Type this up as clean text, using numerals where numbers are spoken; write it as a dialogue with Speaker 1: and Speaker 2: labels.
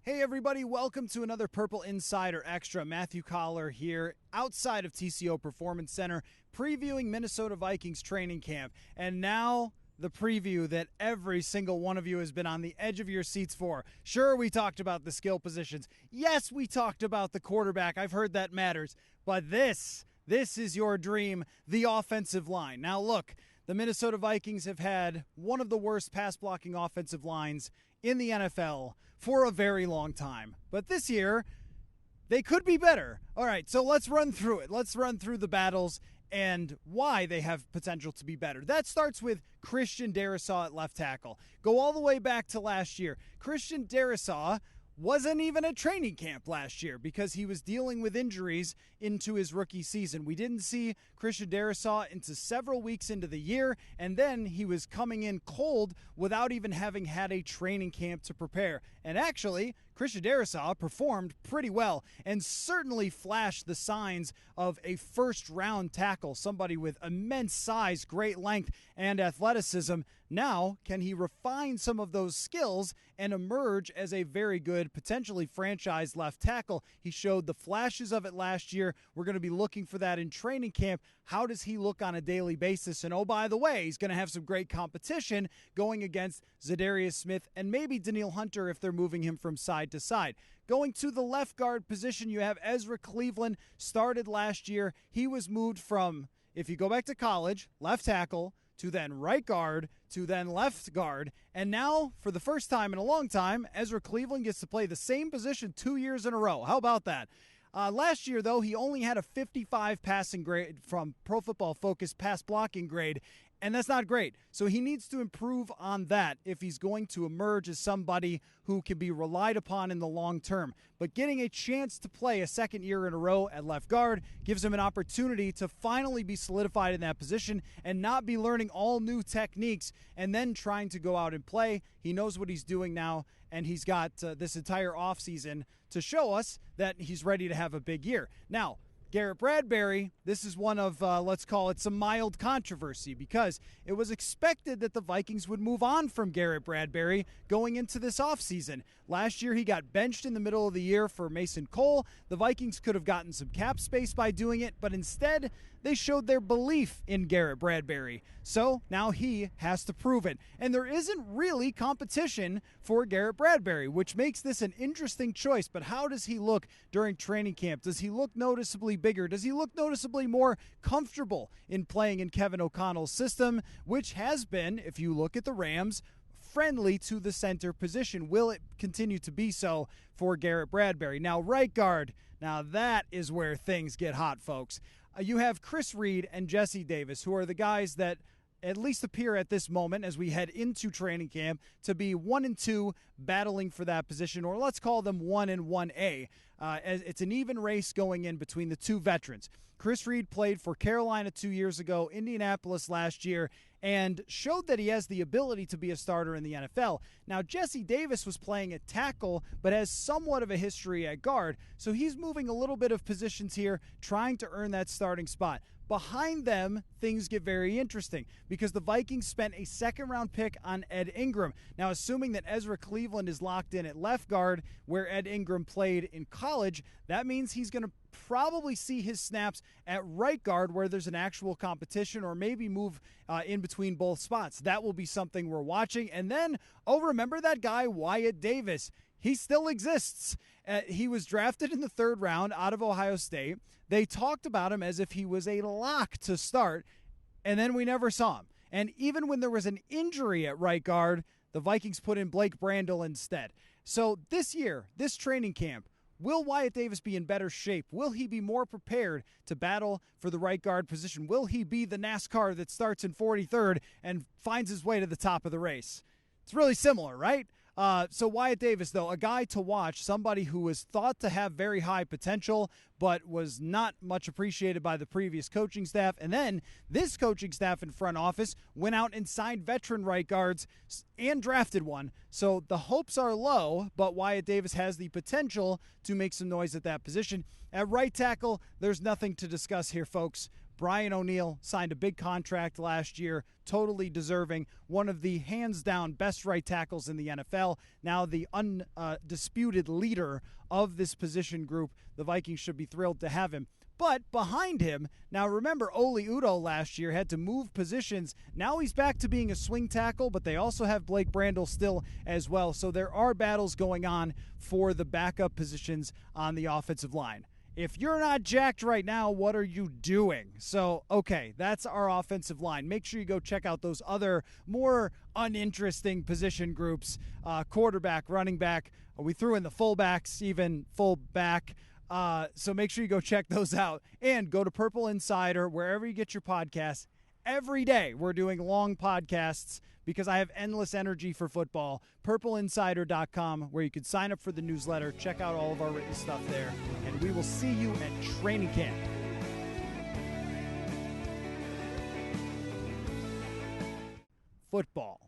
Speaker 1: Hey everybody, welcome to another Purple Insider Extra. Matthew Collar here, outside of TCO Performance Center, previewing Minnesota Vikings training camp. And now, the preview that every single one of you has been on the edge of your seats for. Sure, we talked about the skill positions. Yes, we talked about the quarterback. I've heard that matters. But this is your dream, the offensive line. Now look, the Minnesota Vikings have had one of the worst pass-blocking offensive lines in the NFL for a very long time. But this year, they could be better. All right, so let's run through it. Let's run through the battles and why they have potential to be better. That starts with Christiandarasaw at left tackle. Go all the way back to last year. Christiandarasaw wasn't even at training camp last year because he was dealing with injuries into his rookie season. We didn't see Christiandarasaw into several weeks into the year, and then he was coming in cold without even having had a training camp to prepare. And actually, Christiandarasaw performed pretty well and certainly flashed the signs of a first-round tackle, somebody with immense size, great length, and athleticism. Now, can he refine some of those skills and emerge as a very good, potentially franchise left tackle? He showed the flashes of it last year. We're going to be looking for that in training camp. How does he look on a daily basis? And oh, by the way, he's going to have some great competition going against Za'Darius Smith and maybe Danielle Hunter if they're moving him from side to side. Going to the left guard position, you have Ezracleveland, started last year. He was moved from, if you go back to college, left tackle, to then right guard, to then left guard. And now, for the first time in a long time, Ezracleveland gets to play the same position 2 years in a row. How about that? Last year, though, he only had a 55 passing grade from Pro Football Focus pass blocking grade, and that's not great. So he needs to improve on that if he's going to emerge as somebody who can be relied upon in the long term. But getting a chance to play a second year in a row at left guard gives him an opportunity to finally be solidified in that position and not be learning all new techniques and then trying to go out and play. He knows what he's doing now, and he's got this entire offseason to show us that he's ready to have a big year. Now, Garrett Bradbury, this is one of, let's call it some mild controversy because it was expected that the Vikings would move on from Garrett Bradbury going into this offseason. Last year, he got benched in the middle of the year for Mason Cole. The Vikings could have gotten some cap space by doing it, but instead, they showed their belief in Garrett Bradbury. So now he has to prove it. And there isn't really competition for Garrett Bradbury, which makes this an interesting choice. But how does he look during training camp? Does he look noticeably bigger? Does he look noticeably more comfortable in playing in Kevin O'Connell's system, which has been, if you look at the Rams, friendly to the center position? Will it continue to be so for Garrett Bradbury? Now, right guard, now that is where things get hot, folks. You have Chris Reed and Jesse Davis, who are the guys that at least appear at this moment as we head into training camp to be 1 and 2 battling for that position, or let's call them 1 and 1A. As it's an even race going in between the two veterans. Chris Reed played for Carolina 2 years ago, Indianapolis last year, and showed that he has the ability to be a starter in the NFL. Now, Jesse Davis was playing at tackle, but has somewhat of a history at guard, so he's moving a little bit of positions here, trying to earn that starting spot. Behind them, things get very interesting because the Vikings spent a second-round pick on Ed Ingram. Now, assuming that Ezracleveland is locked in at left guard, where Ed Ingram played in college, that means he's going to probably see his snaps at right guard where there's an actual competition, or maybe move in between both spots. That will be something we're watching. And then, remember that guy, Wyatt Davis. He still exists. He was drafted in the 3rd round out of Ohio State. They talked about him as if he was a lock to start, and then we never saw him. And even when there was an injury at right guard, the Vikings put in Blake Brandel instead. So this year, this training camp, will Wyatt Davis be in better shape? Will he be more prepared to battle for the right guard position? Will he be the NASCAR that starts in 43rd and finds his way to the top of the race? It's really similar, right? So Wyatt Davis, though, a guy to watch, somebody who was thought to have very high potential, but was not much appreciated by the previous coaching staff. And then this coaching staff in front office went out and signed veteran right guards and drafted one. So the hopes are low, but Wyatt Davis has the potential to make some noise at that position. At right tackle, there's nothing to discuss here, folks. Brian ONeill signed a big contract last year, totally deserving. One of the hands-down best right tackles in the NFL. Now the undisputed leader of this position group. The Vikings should be thrilled to have him. But behind him, now remember Oli Udoh last year had to move positions. Now he's back to being a swing tackle, but they also have Blake Brandel still as well. So there are battles going on for the backup positions on the offensive line. If you're not jacked right now, what are you doing? So, okay, that's our offensive line. Make sure you go check out those other more uninteresting position groups, quarterback, running back. We threw in the fullbacks, even fullback. So make sure you go check those out. And go to Purple Insider, wherever you get your podcasts. Every day we're doing long podcasts because I have endless energy for football. PurpleInsider.com, where you can sign up for the newsletter, check out all of our written stuff there, and we will see you at training camp. Football.